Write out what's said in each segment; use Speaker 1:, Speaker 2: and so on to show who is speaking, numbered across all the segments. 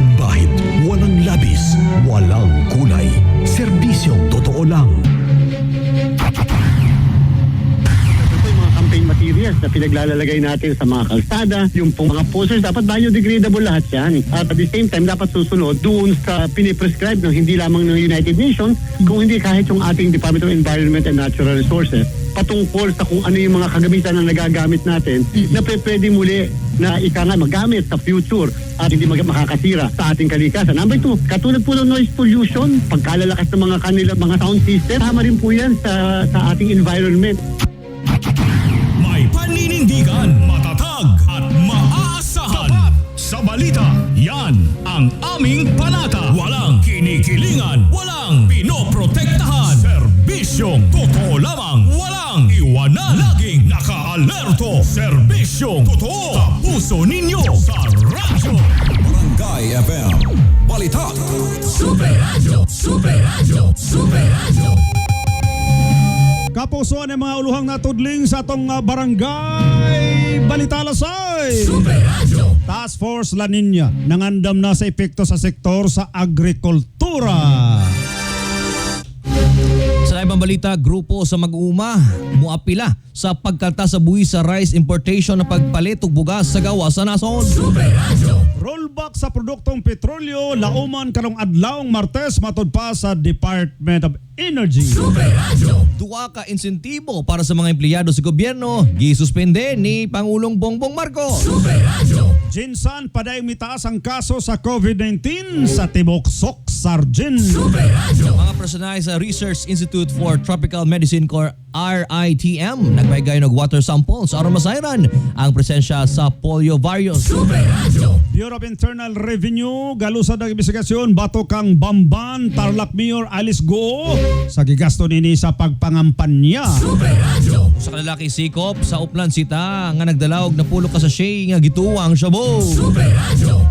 Speaker 1: Walang bahid, walang labis, walang kulay. Serbisyong totoo lang.
Speaker 2: Campaign materials na pinaglalagay natin sa mga kalsada, yung pong mga posters, dapat biodegradable lahat yan. At the same time, dapat susunod doon sa piniprescribe ng hindi lamang ng United Nations, kung hindi kahit yung ating Department of Environment and Natural Resources, patungkol sa kung ano yung mga kagamitan na nagagamit natin na pwede muli na magamit sa future at hindi makakasira sa ating kalikasan. Number 2, katulad po ng noise pollution, pagkalalakas ng mga sound system, tama rin po yan sa ating environment.
Speaker 3: May paninindigan, matatag at maaasahan. Tapat sa balita, yan ang aming panata. Walang kinikilingan, walang pinoprotektahan. Serbisyong totoo lamang, walang iwanan. Laging naka-alerto. Serbisyong totoo sa puso ninyo sa radyo.
Speaker 4: Barangay FM Balita.
Speaker 3: Super Radio, Super Radio, Super Radio.
Speaker 5: Kapusoan ng mga uluhang natudling sa atong barangay Balitalasay.
Speaker 3: Super Radio.
Speaker 5: Task Force La Nina nangandam na sa epekto sa sektor sa agrikultura.
Speaker 6: Sa ibang balita, grupo sa mag-uuma muapila sa pagkalta sa buwis sa rice importation na pagpalit og bugas sa gawa sa nason.
Speaker 3: Super Radio.
Speaker 5: Rollback sa produktong petrolyo lauman karong adlawng Martes matud pa sa Department of Energy.
Speaker 3: Super Radio.
Speaker 6: Duwa ka insentibo para sa mga empleyado sa gobyerno gisuspende ni Pangulong Bongbong Marcos.
Speaker 3: Super Radio.
Speaker 5: Jinsan padayong mitaas ang kaso sa COVID-19 sa Tibok Sok Sargin.
Speaker 3: Super Radio.
Speaker 6: Mga personal sa Research Institute for Tropical Medicine or RITM nagpaigay ng water samples aron masayran ang presensya sa polio virus.
Speaker 3: Super Radio.
Speaker 5: Bureau of Internal Revenue galusad ang investigasyon bato kang Bamban Tarlac Mayor Alice Go sa gigasto nini sa pagpangampanya.
Speaker 3: Super Radio.
Speaker 6: Sa kalalaki sikop sa Uplan Sita nga nagdalawog na pulo ka sachet nga gituwang shabu.
Speaker 3: Super Radio.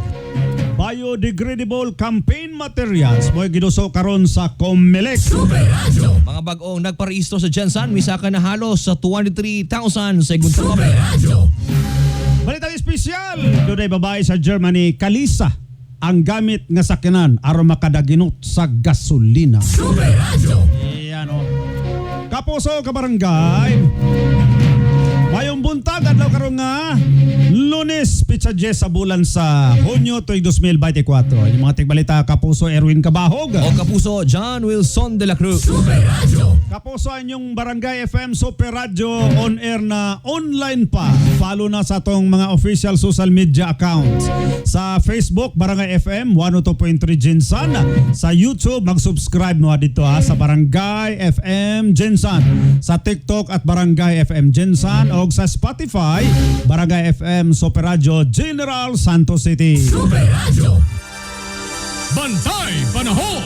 Speaker 5: Biodegradable campaign materials mo giduso karon sa COMELEC.
Speaker 3: Super Radio.
Speaker 6: Mga bag-ong nagparehisto sa Jensan misaka na halos sa 23,000 sa igunta
Speaker 3: Super
Speaker 6: kami.
Speaker 3: Radio.
Speaker 5: Balitang espesyal, doon ay babae sa Germany, Kalisa, ang gamit nga sakyanan aron makadaginot sa gasolina.
Speaker 3: Super Radio.
Speaker 5: Iyan o. Kapuso, kabarangay, mayong buntag adlaw karon nga Lunes, pitsa 10 sa bulan sa Hunyo tuig 2024. Yung mga tigbalita, Kapuso Erwin Cabahog.
Speaker 6: O kapuso, John Wilson de la Cruz.
Speaker 3: Super Radio.
Speaker 5: Kapuso, yung Barangay FM Super Radio on air na online pa. Follow na sa atong mga official social media accounts. Sa Facebook, Barangay FM 102.3 Jinsan. Sa YouTube, mag-subscribe mo dito sa Barangay FM Jinsan. Sa TikTok at Barangay FM Jinsan. O sa Spotify, Barangay FM Super Radio General Santos City.
Speaker 3: Super Radio. Bantay Panahon.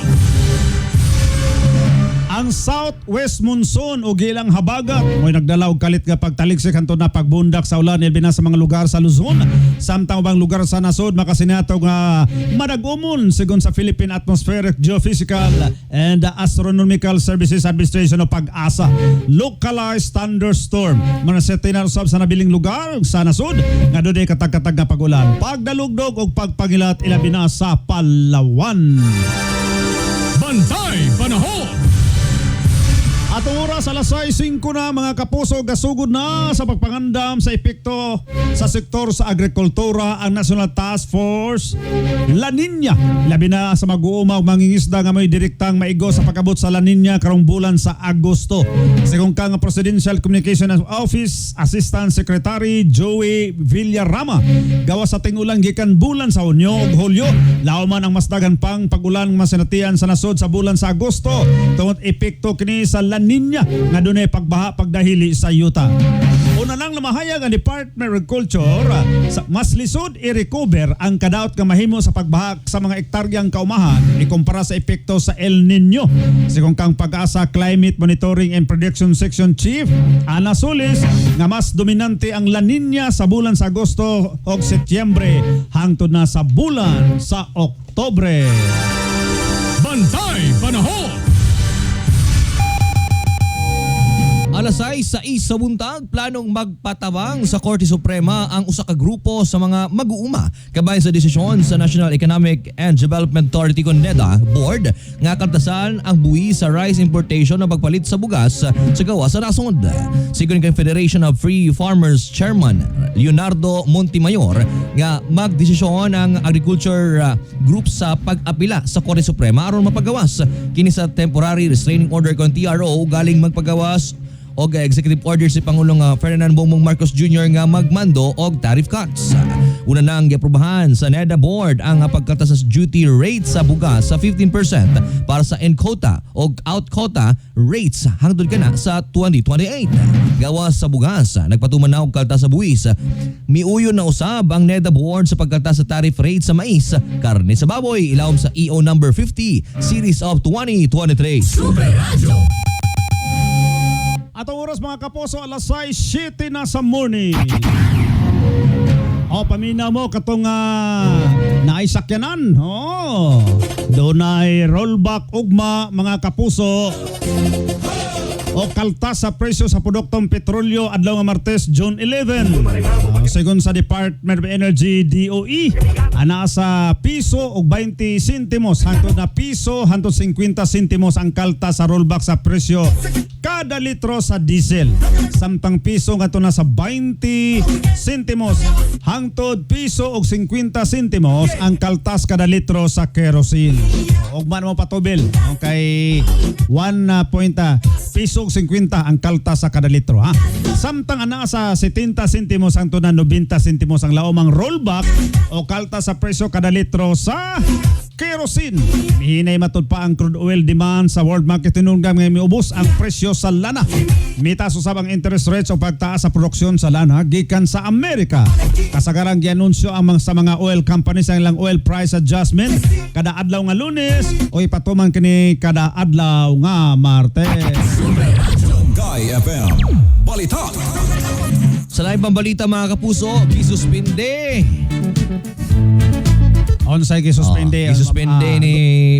Speaker 5: Ang Southwest Monsoon o gilang habagat mo'y nagdala og kalit nga pagtaligsik kanto na pagbundak sa ulan ilbi na sa mga lugar sa Luzon. Samtang ubang lugar sa nasod makasinato nga madagumon sigon sa Philippine Atmospheric Geophysical and Astronomical Services Administration o PAG-ASA. Localized thunderstorm manasete na usab sa nabiling lugar sa nasod nga doday katag-katag nga pagulan. Pagdalugdog og pagpangilat ilabi na sa Palawan.
Speaker 3: Bantay Panahon.
Speaker 5: Atong oras alas 6:05 na mga kapuso gasugod na sa pagpangandam sa epekto sa sektor sa agrikultura ang National Task Force La Nina. Labi na sa mag-uuma ug mangingisda nga may direktang maigo sa pag-abot sa La Nina karong bulan sa Agosto. Sigon kang Presidential Communication Office Assistant Secretary Joey Villarama gawas sa tingulan gikan bulan sa Hunyo ug Hulyo law man ang mas dagan pang pag-ulan nga masinatian sa nasod sa bulan sa Agosto tungod epekto kini sa La Nina nga dunay pagbaha pagdahili sa yuta. Una nang lamahayag ang Department of Agriculture mas lisod i-recover ang kadaot nga mahimo sa pagbaha sa mga ektaryang kaumahan ikumpara sa epekto sa El Nino. Sigon kang Pag-asa Climate Monitoring and Prediction Section Chief Ana Solis nga mas dominante ang La Nina sa bulan sa Agosto o Setyembre hangtod na sa bulan sa Oktobre.
Speaker 3: Bantay Panahon.
Speaker 6: alas 6 sa isa buntag, planong magpatabang sa Korte Suprema ang usa ka grupo sa mga mag-uuma kabahin sa desisyon sa National Economic and Development Authority kon NEDA board nga kaltasan ang buwi sa rice importation na pagpalit sa bugas sa gawa sa nasod. Sigon kay Federation of Free Farmers Chairman Leonardo Montemayor nga magdesisyon ang agriculture group sa pag-apila sa Korte Suprema aron mapagawas kini sa temporary restraining order kon TRO galing magpagawas og executive order si Pangulong Ferdinand Bongbong Marcos Jr. nga magmando og tariff cuts. Una nang giaprobahan sa NEDA board ang pagkatas sa duty rate sa bugas sa 15% para sa in-quota o out-quota rates hangtod kana sa 2028. Gawas sa bugas, nagpatuman na og kaltas sa buwis. Miuyon na usab ang NEDA board sa pagkaltas sa tariff rate sa mais, karne sa baboy, ilawom sa EO number 50 series of 2023.
Speaker 3: Super Radio.
Speaker 5: Atong oras mga kapuso, alas 6:07 na sa morning. O, paminaw mo katong naisakyanan. Doon ay rollback ugma mga kapuso o kaltas sa presyo sa produktong petrolyo adlaw nga Martes, June 11. Sigon sa Department of Energy DOE, ana sa piso og 20 sentimos hangtod na piso hangtod 50 sentimos ang kaltas sa rollback sa presyo kada litro sa diesel. Samtang piso ngadto na sa 20 sentimos hangtod piso og 50 sentimos ang kaltas kada litro sa kerosene. Og man mo patubil kay 1 piso og 50 ang kaltas sa kada litro ha. Samtang ana sa 70 sentimos hangtod na 90 sentimos ang laomang rollback o kaltas sa presyo kada litro sa kerosene. Mihinay matud pa ang crude oil demand sa world market tinunggam nga miubos ang presyo sa lana. Mitaas usab ang interest rates o pagtaas sa produksyon sa lana gikan sa Amerika. Kasagaran gianunsyo ang sa mga oil companies ang ilang oil price adjustment kada adlaw nga Lunes o ipatuman kini kada adlaw nga Martes.
Speaker 4: Barangay FM Balita.
Speaker 6: Sa laing pambalita mga kapuso, gisuspinde.
Speaker 5: Onsay gisuspende.
Speaker 6: Gisuspende ni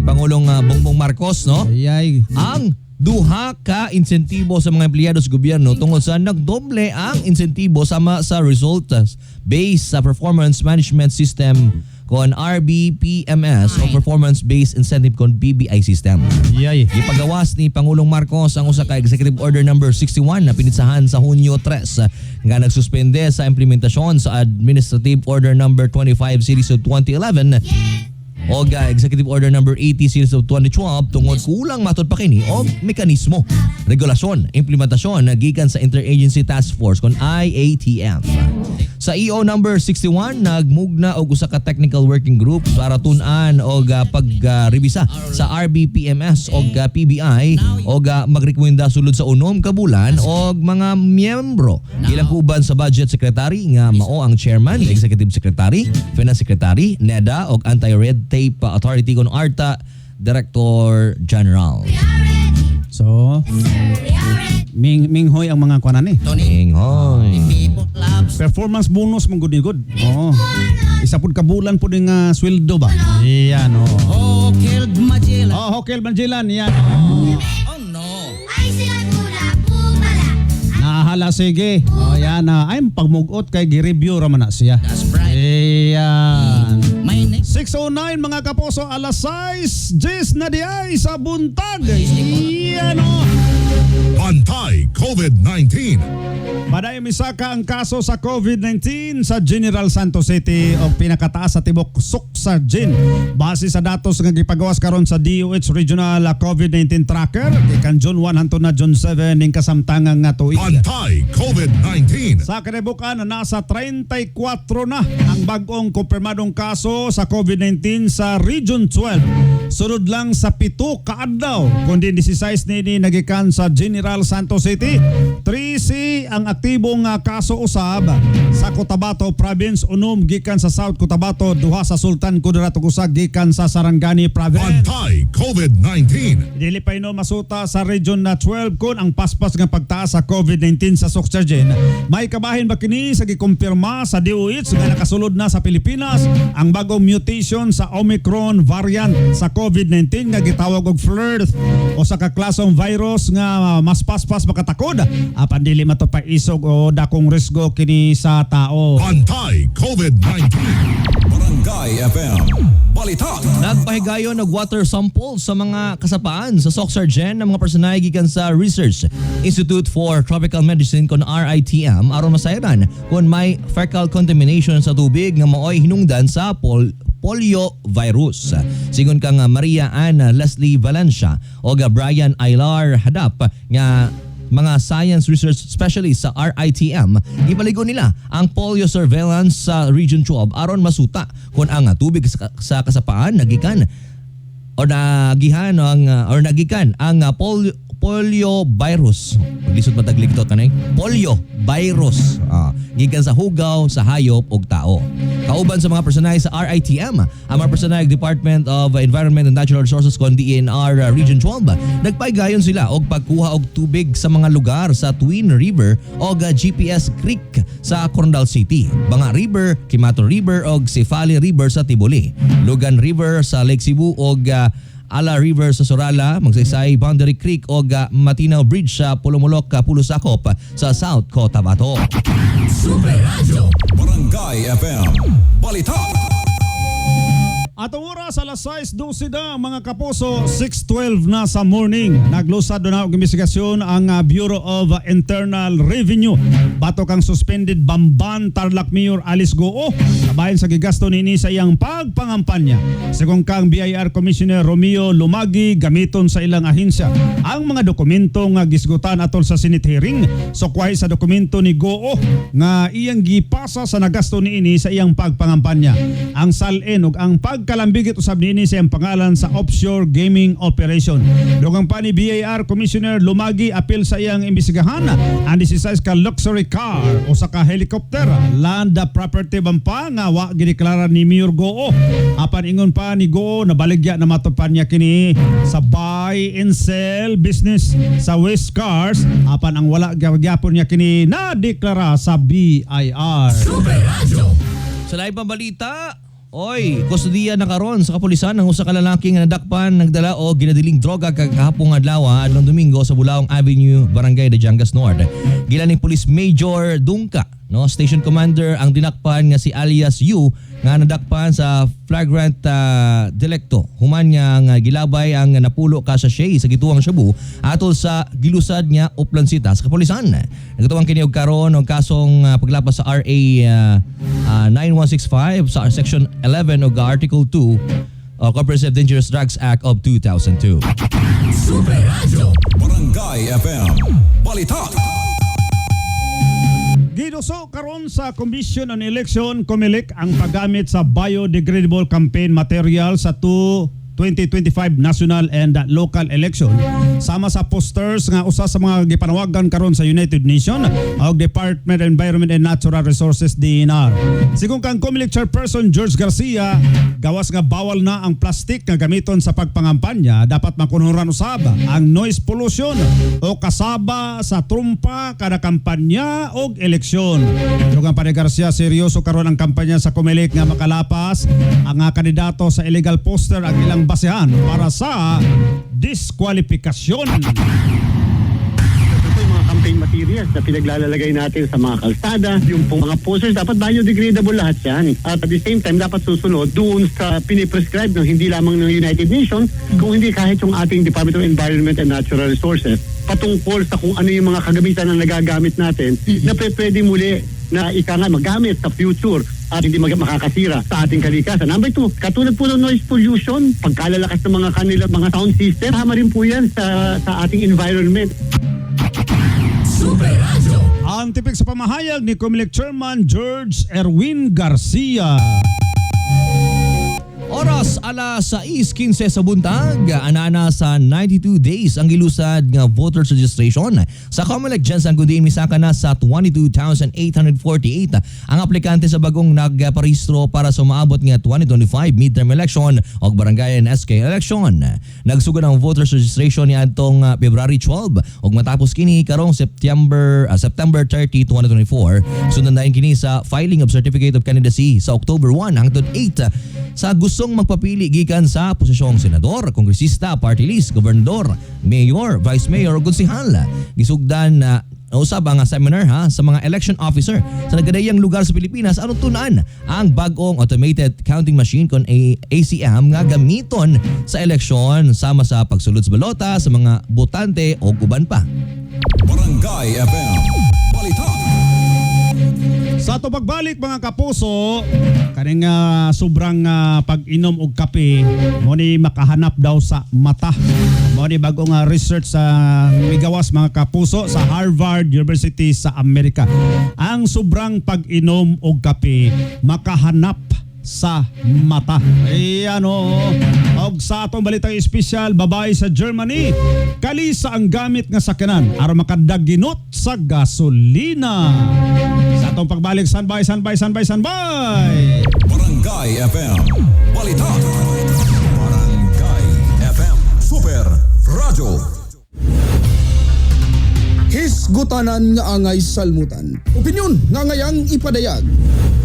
Speaker 6: Pangulong Bongbong Marcos, no?
Speaker 5: Ayay.
Speaker 6: Ang duha ka insentibo sa mga empleyado sa gobyerno tungod sa nagdoble ang insentibo sama sa results based sa performance management system kon RBPMS o performance-based incentive kon BBI system.
Speaker 5: Yay.
Speaker 6: Gipagawas ni Pangulong Marcos ang usa ka executive order number 61 na pinitsahan sa Hunyo 3 nga nagsuspende sa implementasyon sa administrative order number 25 series of 2011 o executive order number 80 series of 2012 tungod kulang matod pa kini og mekanismo, regulasyon, implementasyon na gikan sa Interagency Task Force kon IATF. Sa EO number 61 nagmugna og usa ka technical working group para tun-an og pagrebisa sa RBPMS og PBI og magrekomenda sulod sa unom ka bulan og mga miyembro ilang kuban sa budget secretary nga mao ang chairman, executive secretary, finance secretary, NEDA og anti-red tape authority kon ARTA Director General.
Speaker 5: So, minghoy ang mga kuanan eh.
Speaker 6: Minghoy.
Speaker 5: Performance bonus mong good. Oh. Isa pud ka bulan pud nga sweldo ba? Iyan oh. Hokel Magellan yan.
Speaker 7: Ay sila muna po pala.
Speaker 5: Nahala sige. Oh yan ay pagmugot kay gi-review ra man na siya.
Speaker 3: That's right.
Speaker 5: Iyan. 6:09 mga kapuso, alas 6:10 na diay sa buntag. Iyan oh.
Speaker 1: Antay COVID-19.
Speaker 5: Maday misaka ang kaso sa COVID-19 sa General Santos City o pinakataas sa tibok Suksa-Gen. Base sa datos nga gipagawas karon sa DOH Regional COVID-19 Tracker gikan June 1 hangtod na June 7 ning kasamtangang nga tuig.
Speaker 1: Antay COVID-19.
Speaker 5: Sa kalibukan nasa 34 na ang bag-ong kumpirmadong kaso sa COVID-19 sa Region 12. Sunod lang sa 7 kaadlaw kundi 16 nini nagikan sa General Santos City. 13 ang aktibong kaso usab sa Cotabato Province, unom gikan sa South Cotabato, duha sa Sultan Kudarat ug usa gikan sa Sarangani Province.
Speaker 1: Antay COVID-19.
Speaker 5: Dili pa ino masuta sa Region na 12 kun ang paspas nga pagtaas sa COVID-19 sa Suksa-Gen. May kabahin ba kini sa gikumpirma sa DOH nga nakasulod na sa Pilipinas ang bagong mutation sa Omicron variant sa COVID-19 nga gitawag og flirt o sa kaklasong virus nga mas paspas makatakod apan dili matupaisog o dakong risgo kini sa tao.
Speaker 1: Antay COVID-19.
Speaker 4: Barangay FM Balitak.
Speaker 6: Nagpahigayon og water sample sa mga kasapaan sa Soxargen ng mga personay gikan sa Research Institute for Tropical Medicine kon RITM aron masayran kung may fecal contamination sa tubig nga maoy hinungdan sa polio virus. Sigon kang Maria Ann Leslie Valencia o Brian Aylar Hadap nga mga science research specialist sa RITM, ipaligo nila ang polio surveillance sa Region 12 aron masuta kung ang tubig sa kasapaan nagikan ang polio virus. Paglisod mataglik to kanay polio virus. Gikan sa hugaw, sa hayop ug tao. Kauban sa mga personay sa RITM, ang mga personay ng Department of Environment and Natural Resources kon DNR Region 12, nagpaygayon sila og pagkuha og tubig sa mga lugar sa Twin River o GPS Creek sa Coronadal City, Banga River, Kimato River og Sefali River sa Tiboli, Lugan River sa Lake Cebu og Ala River sa Sorala, Magsaysay Boundary Creek o Matinaw Bridge sa Pulumulok, Pulusakop sa South Cotabato.
Speaker 3: Super Radio.
Speaker 4: Barangay FM Balitak.
Speaker 5: Atong oras alas 6:12 na mga kapuso, 6:12 na sa morning. Naglusad na og investigasyon ang Bureau of Internal Revenue batok ang suspended Bamban Tarlac Mayor Alice Goo kabahin sa gigasto nini sa iyang pagpangampanya. Sigon kang BIR Commissioner Romeo Lumagi gamiton sa ilang ahensya ang mga dokumento nga gisgutan atol sa Senate hearing. Sukway sa dokumento ni Goo nga iyang gipasa sa nagasto niini sa iyang pagpangampanya. Ang salin ug ang kalambigit usab niini sa iyang pangalan sa offshore gaming operation. Dugang pa ni BIR Commissioner Lumagi apil sa iyang imbestigahan ang 16 ka luxury car o sa ka helicopter land property bampa nga wa gideklara ni Mayor Goo. Apan ingon pa ni Goo nabaligya na matupan niya kini sa buy and sell business sa West Cars apan ang wala gyapon niya kini na deklara sa BIR.
Speaker 3: Super Radio.
Speaker 6: Sa laing pambalita, kustudiya na karon sa kapulisan ang usa ka lalaki nga nadakpan nagdala o ginadiling droga kagahapon adlaw adlong Domingo sa Bulaong Avenue, Barangay de Jangas North. Gila ni Police Major Dungka, Station Commander ang dinakpan nga si alias Yu nga nadakpan sa flagrant delicto. Human nga gilabay ang napulo ka sachet sa gituang Shabu atol sa gilusad nga oplansita sa kapulisan. Nagatuang kini og karon og kasong paglapas sa RA 9165 sa Section 11 o Article 2 Comprehensive Dangerous Drugs Act of 2002.
Speaker 3: Super Radio.
Speaker 4: Barangay FM Balitak.
Speaker 5: Giduso karon sa Commission on Election COMELEC ang paggamit sa biodegradable campaign material sa 2025 national and local election sama sa posters nga usa sa mga gipanawagan karon sa United Nations ug Department of Environment and Natural Resources DNR. Sigon kang COMELEC Chairperson George Garcia, gawas nga bawal na ang plastic nga gamiton sa pagpangampanya, dapat makunhuran usab ang noise pollution o kasaba sa trumpa kada kampanya og eleksyon. Dugang pa ni Garcia, seryoso karon ang kampanya sa COMELEC nga makalapas ang kandidato sa illegal poster ang ilang basehan para sa diskwalifikasyon.
Speaker 2: Ito yung mga campaign materials na pinaglalagay natin sa mga kalsada. Yung pong mga posters, dapat biodegradable lahat yan. At the same time, dapat susunod doon sa piniprescribe ng hindi lamang ng United Nations, kung hindi kahit yung ating Department of Environment and Natural Resources, patungkol sa kung ano yung mga kagamitan na nagagamit natin na pwede muli na magamit sa future at hindi makakasira sa ating kalikasan. Number 2, katulad po ng noise pollution, pagkalalakas ng mga sound system, tama rin po yan sa ating environment.
Speaker 3: Super Radio.
Speaker 5: Ang tipik sa pamahayag ni COMELEC Chairman George Erwin Garcia.
Speaker 6: Oras alas 6:15 sa buntag, anana sa 92 days ang gilusad nga voters registration sa COMELEC Jensen kundi misaka na sa 22,848 ang aplikante sa bagong nagparehistro para sa maabot nga 2025 midterm election o barangay and SK election. Nagsugod ang voters registration ni adtong February 12 ug matapos kini karong September 30, 2024. Sundan kini sa filing of certificate of candidacy sa October 1 hangtod 8 sa gustong magpapili pagpili gikan sa posisyong senador, kongresista, party list, gobernador, mayor, vice mayor o konsehal. Gisugdan na usab ang seminar sa mga election officer sa nagkadayang lugar sa Pilipinas aron tun-an ang bagong automated counting machine kon ACM nga gamiton sa eleksyon sama sa pagsulod sa balota sa mga botante o uban pa.
Speaker 4: Barangay FM Balitak.
Speaker 5: Sa ato pagbalik mga kapuso, kaning sobrang pag-inom og kape mo ni makahanap daw sa mata. Mo ni bagong research sa migawas mga kapuso sa Harvard University sa Amerika. Ang sobrang pag-inom og kape makahanap sa mata. Ayan o. Og sa atong balitang espesyal, babae sa Germany, kalisa ang gamit nga sakyanan aron makadaginot sa gasolina. Sa atong pagbalik, standby.
Speaker 4: Barangay FM Balitak. Barangay FM Super Radio.
Speaker 8: Hisgutanan nga angay salmutan. Opinyon nga ngayang ipadayag.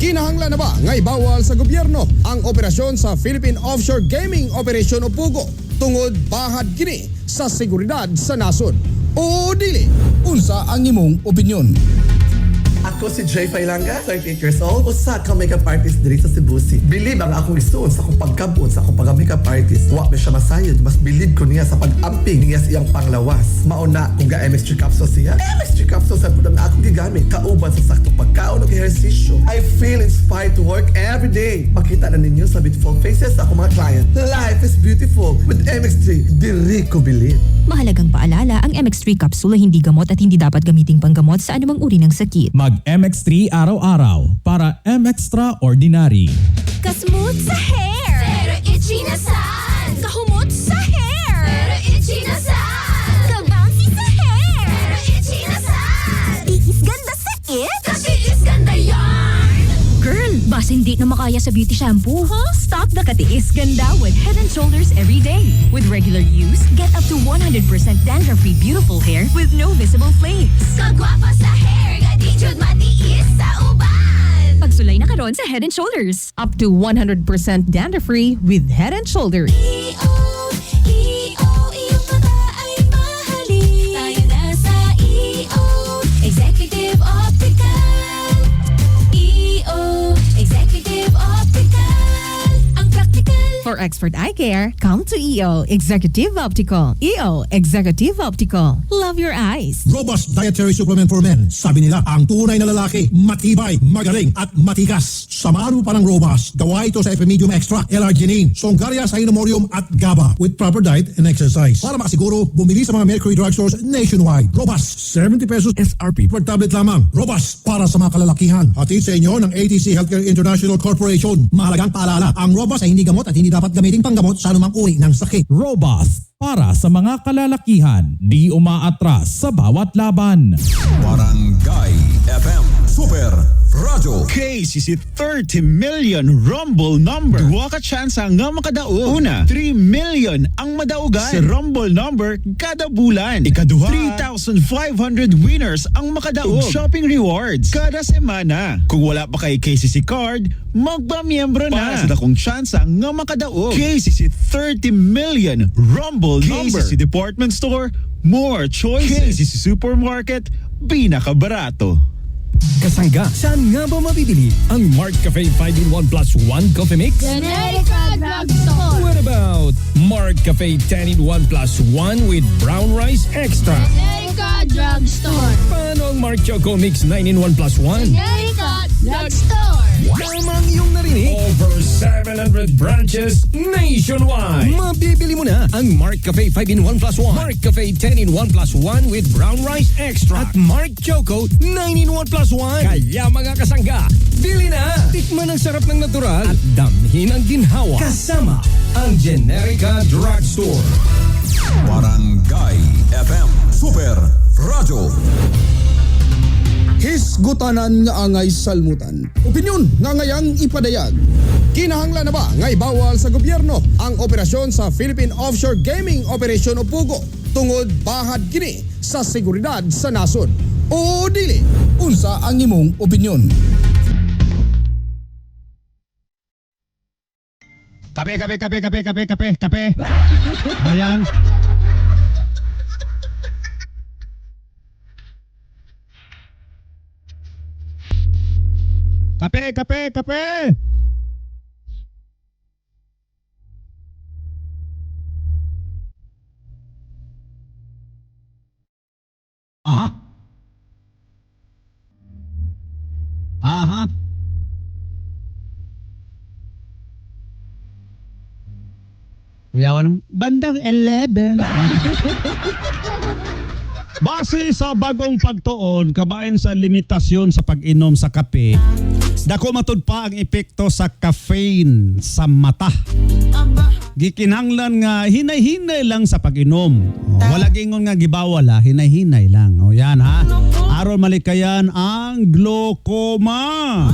Speaker 8: Kinahanglan na ba nga ibawal sa gobyerno ang operasyon sa Philippine Offshore Gaming Operation o PUGO tungod bahad kini sa seguridad sa nasod? O dili? Unsa ang imong opinyon?
Speaker 9: Ako si Jay Failanga, 38 years old, usa ka makeup artist diri sa Cebu City. Believe ang akong isuon sa akong pagkabot sa akong pagka-makeup artist. Wa ba siya masayod, mas believe ko niya sa pag-amping niya sa iyang panglawas. Mauna kung ga MSG capsule siya. MSG capsule sa pudang na akong gigamit. Kauban sa saktong pagkaon o ehersisyo. I feel inspired to work every day. Makita na ninyo sa beautiful faces sa akong mga client. Life is beautiful with MX3. Diri ko believe.
Speaker 10: Mahalagang paalala, ang MX3 capsule ay hindi gamot at hindi dapat gamiting panggamot sa anumang uri ng sakit.
Speaker 11: Mag MX3 araw-araw para M-Extraordinary.
Speaker 7: Kasmooth sa hair, pero itchy na saan. Kahumot sa hair, pero itchy na saan. Kabouncy sa hair, pero itchy na saan. Tiis ganda sa it, kasi is ganda yarn.
Speaker 10: Girl, basta hindi na makaya sa beauty shampoo, Stop the katiis ganda with Head & Shoulders every day. With regular use, get up to 100% dandruff-free beautiful hair with no visible flakes.
Speaker 7: Kagwapa sa hair, gadijud matiis sa uban.
Speaker 10: Pagsulay na karon sa Head & Shoulders. Up to 100% dandruff-free with Head & Shoulders.
Speaker 7: iyong mata ay mahalin. Tayo na sa Executive Optical. Executive Optical. Ang practical.
Speaker 10: For expert eye care, come to EO Executive Optical. EO Executive Optical. Love your eyes.
Speaker 1: Robust dietary supplement for men. Sabi nila, ang tunay na lalaki, matibay, magaling, at matigas. Samahan mo pa ng Robust. Gawa ito sa Epimedium Extra, L-Arginine, Songaria Cynomorium at GABA with proper diet and exercise. Para makasiguro, bumili sa mga Mercury Drugstores nationwide. Robust, 70 pesos SRP per tablet lamang. Robust, para sa mga kalalakihan. Hatid sa inyo ng ATC Healthcare International Corporation. Mahalagang paalala, ang Robust ay hindi gamot at hindi dapat gamiting panggamot sa anumang uri ng sakit.
Speaker 11: Robust para sa mga kalalakihan, di umaatras sa bawat laban.
Speaker 4: Barangay FM Super Radio.
Speaker 12: KCC 30 million Rumble number. Duha ka chance nga makadaog. Una, 3 million ang madaugan sa Rumble number kada bulan. Ikaduha, 3,500 winners ang makadaog. Shopping rewards kada semana. Kung wala pa kay KCC card, magpamiyembro na. Para sa dakong chance nga makadaog. KCC 30 million Rumble number. KCC Department Store, more choices. KCC Supermarket, pinakabarato.
Speaker 11: Kasangga, saan nga ba mabibili ang Mart Cafe 5-in-1 plus 1 coffee mix?
Speaker 7: Generika Drugstore.
Speaker 11: What about Mart Cafe 10-in-1 plus 1 with brown rice extra?
Speaker 7: Generika Drugstore.
Speaker 11: Paano ang Mart Choco Mix 9-in-1 plus 1?
Speaker 7: Generika Drugstore.
Speaker 11: Tamang iyong narinig. Over 700 branches nationwide. Mabibili mo na ang Mart Cafe 5-in-1 plus 1, Mart Cafe 10-in-1 plus 1 with brown rice extra, at Mart Choco 9-in-1 plus 1. Kaya mga kasangga, bili na! Tikman ang sarap ng natural at damhin ang ginhawa. Kasama ang Generica Drugstore.
Speaker 4: Barangay FM Super Radio.
Speaker 8: Hisgutanan nga angay salmutan. Opinyon nga ngayang ipadayag. Kinahanglan na ba nga ibawal sa gobyerno ang operasyon sa Philippine Offshore Gaming Operation o PUGO tungod bahad kini sa seguridad sa nasod? O dili? Unsa ang imong opinyon?
Speaker 5: Kape. Ayan. Kape. Aha. Yawan bandang 11. Base sa bagong pagtuon, kabayan sa limitasyon sa pag-inom sa kape, dako matud pa ang epekto sa caffeine sa mata. Gikinahanglan nga hinay-hinay lang sa pag-inom. Wala gingon nga gibawal ha, hinay-hinay lang. O yan ha. Aron malikayan ang glaucoma.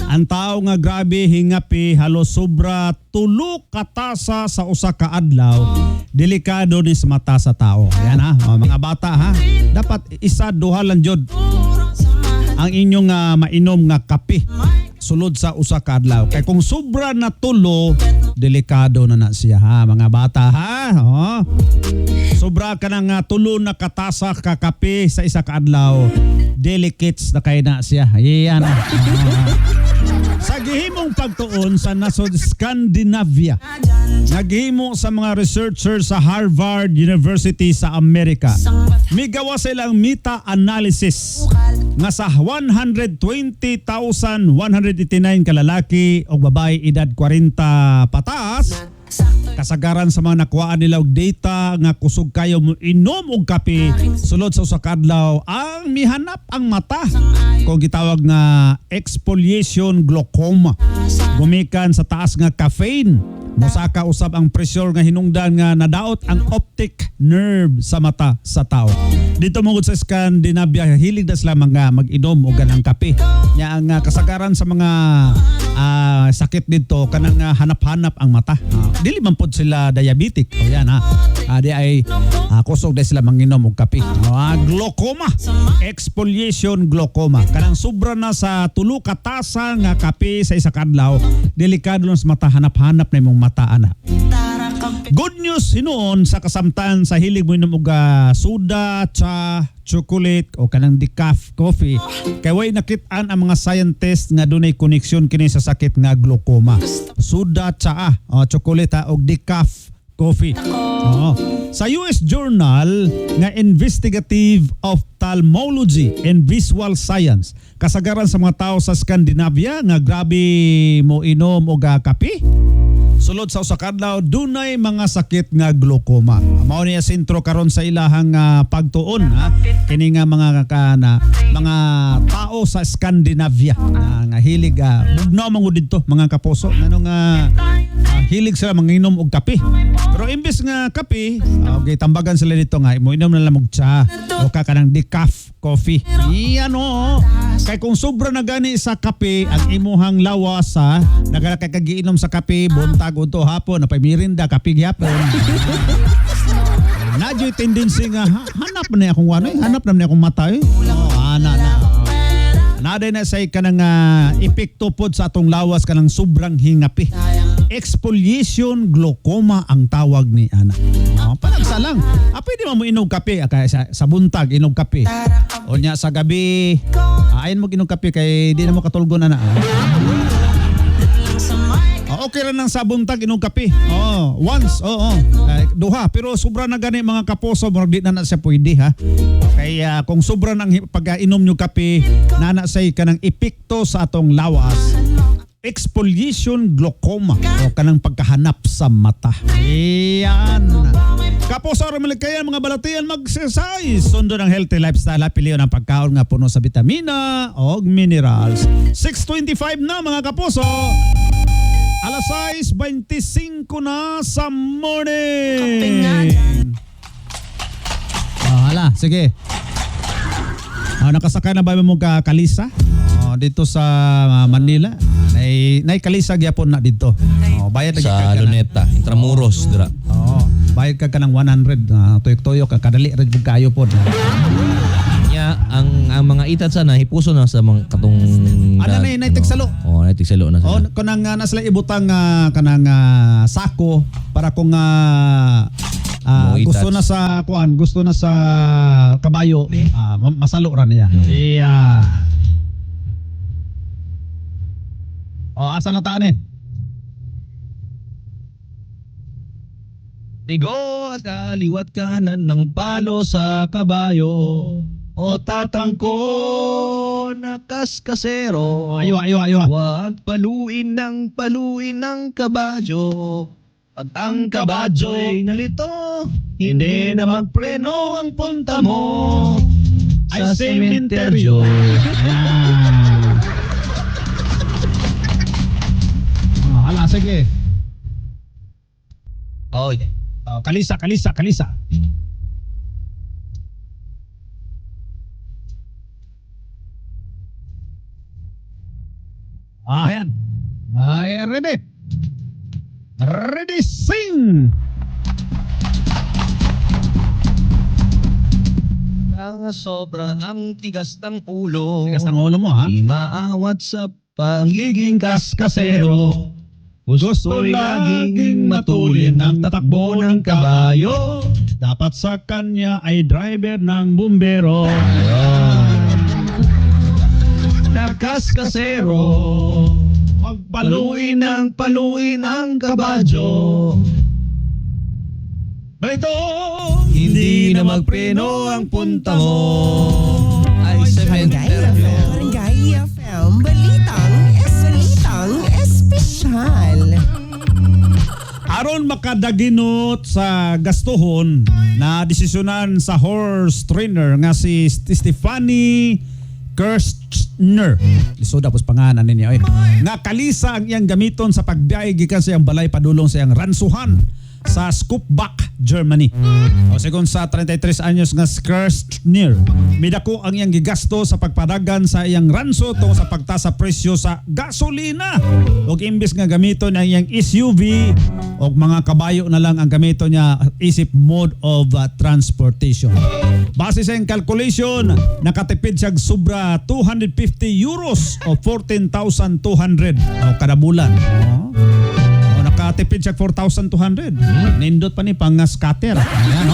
Speaker 5: Ang tao nga grabe hingapi halos sobra 3 katasa sa usa ka adlaw, delikado ni sa mata sa tao. Yan ha, mga bata ha. Dapat isa duha lang jud ang inyong mainom nga kape sulod sa usa ka adlaw. Kay kung sobra na 3, delikado na siya ha, mga bata ha. Sobra ka ng 3 na katasa ka kape sa isa ka adlaw, delicates na kay na siya. Yan ha. Sa gihimong pagtuon sa nasod Scandinavia, naghimo sa mga researchers sa Harvard University sa Amerika, migawa silang meta-analysis nga sa 120,189 kalalaki o babae edad 40 pataas, kasagaran sa mga nakuhaan nila og data nga kusog kayo mo inom og kape sulod sa usa ka adlaw, ang mihanap ang mata kung gitawag nga exfoliation glaucoma, gumikan sa taas nga caffeine. Mosaka usab ang pressure nga hinungdan nga nadaot ang optic nerve sa mata sa tao. Dito mungod sa Scandinavia, hilig na sila mga mag-inom o ganang kape. Nya ang kasagaran sa mga sakit dito kanang hanap-hanap ang mata. Dili man pod sila diabetic. O yan ha. Di ay kusog na sila manginom og kape. Glaucoma, exfoliation glaucoma. Kanang sobra na sa 3 katasa nga kape sa isa ka adlaw, delikado lang sa mata, hanap-hanap na imong mata ana. Good news hinuon sa kasamtan sa hilig mo inom og soda, cha, chocolate o kanang decaf coffee, kay way nakit-an ang mga scientists nga dunay koneksyon kini sa sakit nga glaucoma. Soda, cha, chocolate o decaf coffee. Sa US Journal nga Investigative Ophthalmology and Visual Science, kasagaran sa mga tao sa Scandinavia nga grabe mo inom og kape sulod sa usa ka adlaw, dunay mga sakit nga glaucoma. Mao niya sentro karon sa ilahang pagtuon ha. Kini nga mga tao sa Scandinavia nga hilig bugnaw man didto mga kapuso ngano nga hilig sila manginom og kape. Pero imbes nga kape, okay, tambagan sila dito nga mo inom na lang og cha o kanang decaf coffee. Iyan o. Kay kung sobra na gani sa kape ang imuhang lawas ha, nagala kay kagiinom sa kape buntag udto hapon, napay mirinda kape gyapon. Nadyo tendency nga hanap na akong wanoy, hanap na akong mata eh. Naday na say kanang epekto pod sa atong lawas kanang sobrang hingapi. Exfoliation glaucoma ang tawag ni ana. Palagsa lang. Pwede mo inom kape sa buntag inom kape. O nya sa gabi ayon mo inom kape kay di na mo katulgon ana. Okay ra nang sa buntag inom kape. Once, duha, pero sobra na gani mga kapuso, murag di na siya pwede ha. Kaya kung sobra nang pag-inom nyo kape, nana say kanang epekto sa atong lawas. Exfoliation glaucoma o kanang pagkahanap sa mata. Iyan. Kapuso ro malikayan mga balatian mag-exercise. Sundo ng healthy lifestyle, piliyon ang pagkaon nga puno sa vitamina o minerals. 6:25 na mga kapuso. Alas 6:25 na sa morning. Hala, sige. Nakasakay na ba mo ka Kalisa? Dito sa Manila. Nay Kalisa gyapon na dito. Bayad
Speaker 6: sa Luneta, Intramuros dira.
Speaker 5: Bayad ka ng 100. Tuyok-tuyok ka kadali ra jud kayo pod.
Speaker 6: Nya Unya ang mga itat sana hipuso na sa mga katong
Speaker 5: Ano na naitig salo.
Speaker 6: Oh, naitig salo na
Speaker 5: Oh,
Speaker 6: sila.
Speaker 5: kanang na sila ibutang kanang sako para kung
Speaker 6: Mga
Speaker 5: gusto
Speaker 6: itats.
Speaker 5: na sa kuan, gusto na sa kabayo, masalo ra niya. Oh, asa na taan eh?
Speaker 6: Tigo at kaliwat kanan ng palo sa kabayo o tatangko na kaskasero.
Speaker 5: Ayo.
Speaker 6: Huwag paluin ng kabadyo. At ang kabadyo'y nalito, hindi na magpreno ang punta mo sa sementeryo.
Speaker 5: Hala, sige.
Speaker 6: Oh,
Speaker 5: Kalisa. Ayan. Ay, ready. Ready, sing!
Speaker 6: ang sobra ang tigas ng ulo.
Speaker 5: Tigas ng ulo mo, ha?
Speaker 6: Di maawat sa pagiging kaskasero. Gusto'y laging matulin ang tatakbo ng kabayo.
Speaker 5: Dapat sa kanya ay driver ng bumbero.
Speaker 6: Kaskasero, paluin ang kabadyo.
Speaker 5: Ito,
Speaker 6: Hindi na magpreno ang punta mo ay sementeryo.
Speaker 13: Barangay FM, balitang espesyal.
Speaker 5: aron makadaginot sa gastuhon na desisyonan sa horse trainer nga si Stephanie Kirchner. Lisod tapos panganan niya nga kalisa ang iyang gamiton sa pagbiyahe gikan sa iyang balay padulong sa iyang ransuhan sa Skupbach, Germany. O sigon sa 33 anyos nga Kirchner, midako ang iyang gigasto sa pagpadagan sa iyang ranso tungod sa pagtaas sa presyo sa gasolina. Og imbis nga gamiton ang iyang SUV og mga kabayo na lang ang gamito niya isip mode of transportation. Base sa iyang calculation, nakatipid siya sobra 250 euros o 14,200 kada bulan. Nakatipid siya 4,200. Nindot pa ni pang scatter. Ayan,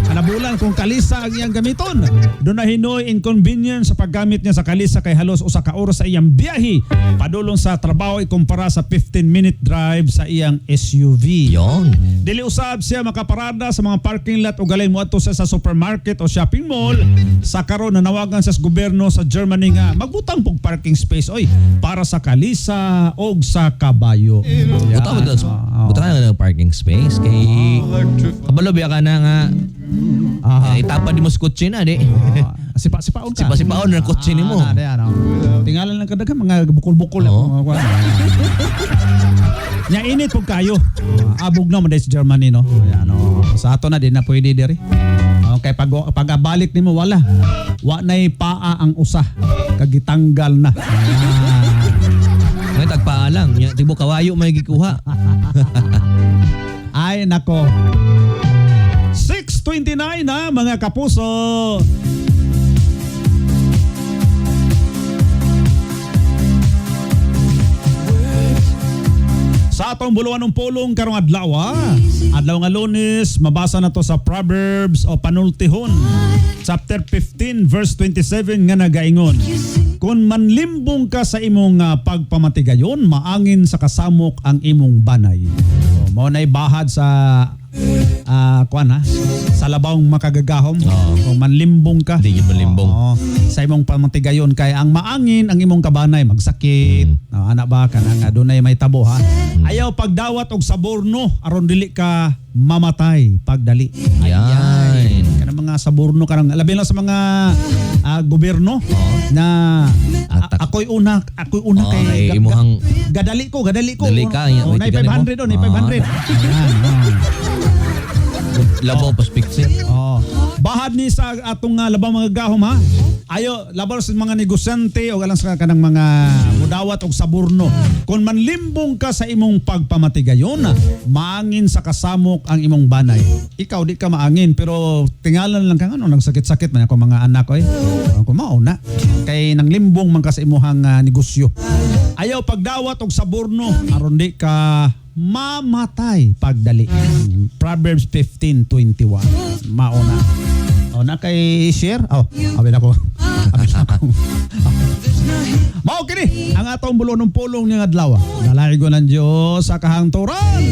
Speaker 5: kada bulan kung kalisa ang iyang gamiton. Doon na hinoy inconvenience sa paggamit niya sa kalisa kay halos usa ka oras sa iyang biyahe padulong sa trabaho ikumpara sa 15-minute drive sa iyang SUV.
Speaker 6: Yon.
Speaker 5: Dili usab siya makaparada sa mga parking lot o galing moadto siya sa supermarket o shopping mall. Sa karon nanawagan sa gobyerno sa Germany nga magbutang pog parking space para sa kalisa o sa kabayo.
Speaker 6: Buta ka ng parking space kay kabalo biya ka na nga itapa di mo sa kutsi na di.
Speaker 5: Sipa-sipaon ka.
Speaker 6: Sipa-sipaon na kutsi ni mo.
Speaker 5: Tingalan lang kadaga mga bukol-bukol. Nya init pog kayo. Abog na mo dahil sa Germany no. Ayan, sa ato na din na pwede diri. Okay, pag-abalik nimo wala. Wa nay paa ang usa. Kagitanggal na.
Speaker 6: May tagpaalang, tibo kawayo may gikuha.
Speaker 5: Ay nako. 6:29 na mga kapuso. Sa atong buluan ng pulong karong adlaw adlaw nga Lunes, mabasa na to sa Proverbs o Panultihon chapter 15 verse 27 nga nagaingon, kung manlimbong ka sa imong pagpamatigayon, maangin sa kasamok ang imong banay. Mao nay bahad sa sa labawng makagagahom. Kung manlimbong ka,
Speaker 6: Di yun manlimbong.
Speaker 5: sa imong pamatigayon kay ang maangin ang imong kabanay magsakit. Ana ba kanang dunay may tabo ha. Ayaw pagdawat og saborno aron dili ka mamatay pagdali.
Speaker 6: Yan.
Speaker 5: Kanang mga saborno kanang labi lang sa mga gobyerno na ako'y una kay
Speaker 6: imuhang
Speaker 5: gadali ko.
Speaker 6: Dali ka, yan.
Speaker 5: Nay 500 nay 500.
Speaker 6: labaw paspiksi.
Speaker 5: Bahad ni sa atong labang mga gahom ha. Ayo laban sa mga negosyante o alang sa kanang mga mudawat og saburno. Kung manlimbong ka sa imong pagpamatigayon, maangin sa kasamok ang imong banay. Ikaw di ka maangin pero tingalan lang kang ano nang sakit-sakit man ako mga anak ko Ako mao na kay nang limbong man ka sa imong negosyo. Ayaw pagdawat og saburno aron di ka mamatay pagdali. Proverbs 15:21. Mauna. O na kay share. Abi na ko. Mao kini ang atong bulonong pulong ni adlaw. Nalaigo ng Dios sa kahangturan.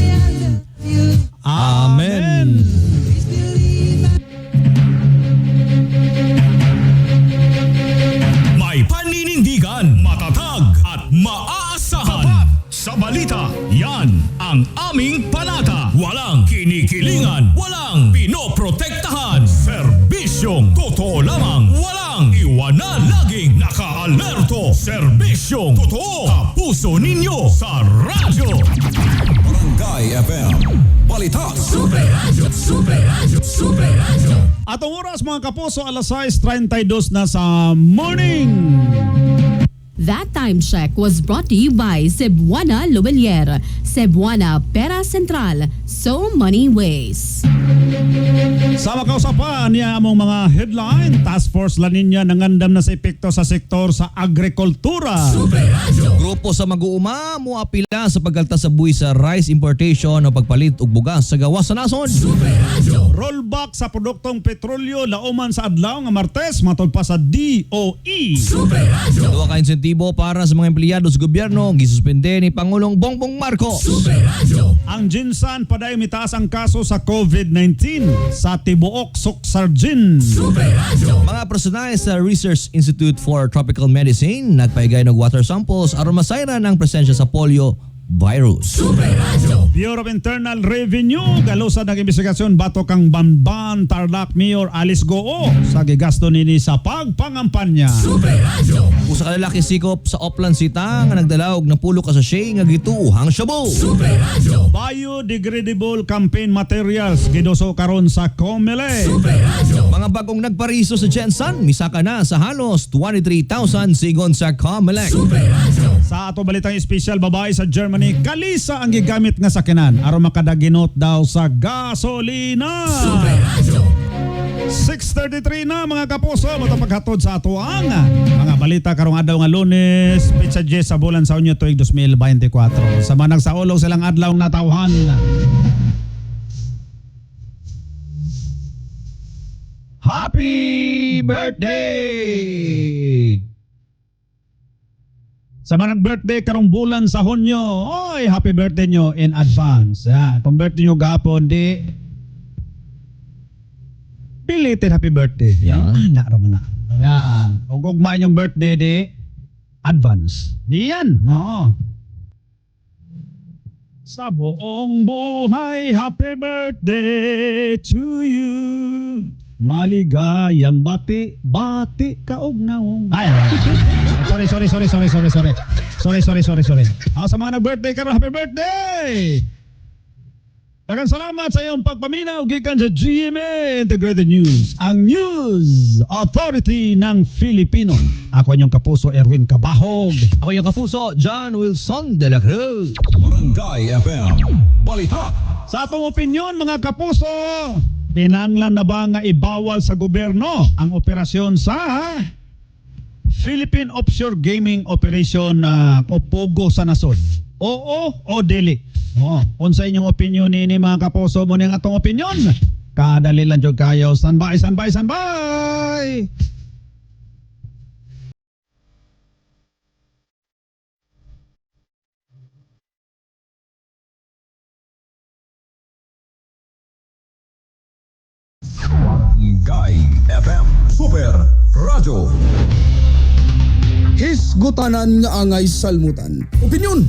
Speaker 5: Amen.
Speaker 3: May paninindigan, matatag at maaasahan. Tapat sa balita, yan ang aming panata. Walang kinikilingan, walang pinoprotektahan. Serbisyong totoo lamang, walang iwanan. Laging naka-alerto. Serbisyong totoo, kapuso ninyo sa radyo.
Speaker 4: Barangay FM, balita.
Speaker 3: Super Radio, Super Radio, Super Radio.
Speaker 5: Atong oras mga kapuso, alas 6:32 na sa morning.
Speaker 14: That time check was brought to you by Cebuana Lumelier, Cebuana Pera Central, So Money Ways.
Speaker 5: Sa makausapan niya among mga headline, Task Force La Nina nangandam na sa epekto sa sektor sa agrikultura.
Speaker 6: Grupo sa mag-uuma mo apila sa pagkaltas sa buwis sa rice importation o pagpalit og bugas sa gawas sa nason.
Speaker 5: Rollback sa produktong petrolyo lauman sa adlaw nga Martes matod pa sa DOE.
Speaker 6: Duwa ka insentibo para sa mga empleyado sa gobyerno gisuspende ni Pangulong Bongbong Marcos.
Speaker 5: Ang Jinsan paday mitaas ang kaso sa COVID-19 sa tibuok Suksarjin.
Speaker 6: Mga personal sa Research Institute for Tropical Medicine nagpaigay ng water samples aron masayran ang presensya sa polio virus.
Speaker 5: Bureau of Internal Revenue galusan ng investigasyon batok kang Bamban Tarlac Mayor Alice Goo sa gigasto nini sa pagpangampanya.
Speaker 6: Usa ka lalaki sikop sa Oplan Sita nga nagdala og napulo ka sachet nga gituuhang shabu.
Speaker 5: Biodegradable campaign materials gidoso karon sa Comelec.
Speaker 6: Mga bagong nagpariso sa Jensen misaka na sa halos 23,000 sigon sa Comelec.
Speaker 5: Sa ato balitang espesyal, babae sa Germany kalisa ang gigamit nga sakyanan aron makadaginot daw sa gasolina. 6:33 na mga kapuso, matapaghatod sa ato ang mga balita karong adlaw nga Lunes, Petsa 10 sa bulan sa Hunyo tuig 2024. Sa manang sa ulog silang adlaw natawhan. Happy birthday! Sa manang birthday karong bulan sa Hunyo, oy, happy birthday nyo in advance. Kung birthday nyo gapon, di belated happy birthday. Yan. Naaraman na. Yan. Kung gugma yung birthday, di advance. Di yan. Oo. Sa buong buhay, happy birthday to you. Maligayang bati kaog naong. Ay, sorry. Sa mga nag-birthday karon, happy birthday! Daghang salamat sa iyong pagpaminaw gikan sa GMA Integrated News, ang News Authority ng Filipino. Ako inyong kapuso Erwin Cabahog.
Speaker 6: Ako yung kapuso John Wilson de la Cruz.
Speaker 4: Barangay FM, balita.
Speaker 5: Sa atong opinyon mga kapuso, tinanglan na ba nga ibawal sa gobyerno ang operasyon sa Philippine Offshore Gaming Operation o POGO sa nasod? Oo o dili? Unsa inyong opinion ni mga kapuso mo ning atong opinion? Kadali lang jud kayo. Standby.
Speaker 4: Barangay FM, Super Radio.
Speaker 8: Hisgutanan nga angay salmutan. Opinyon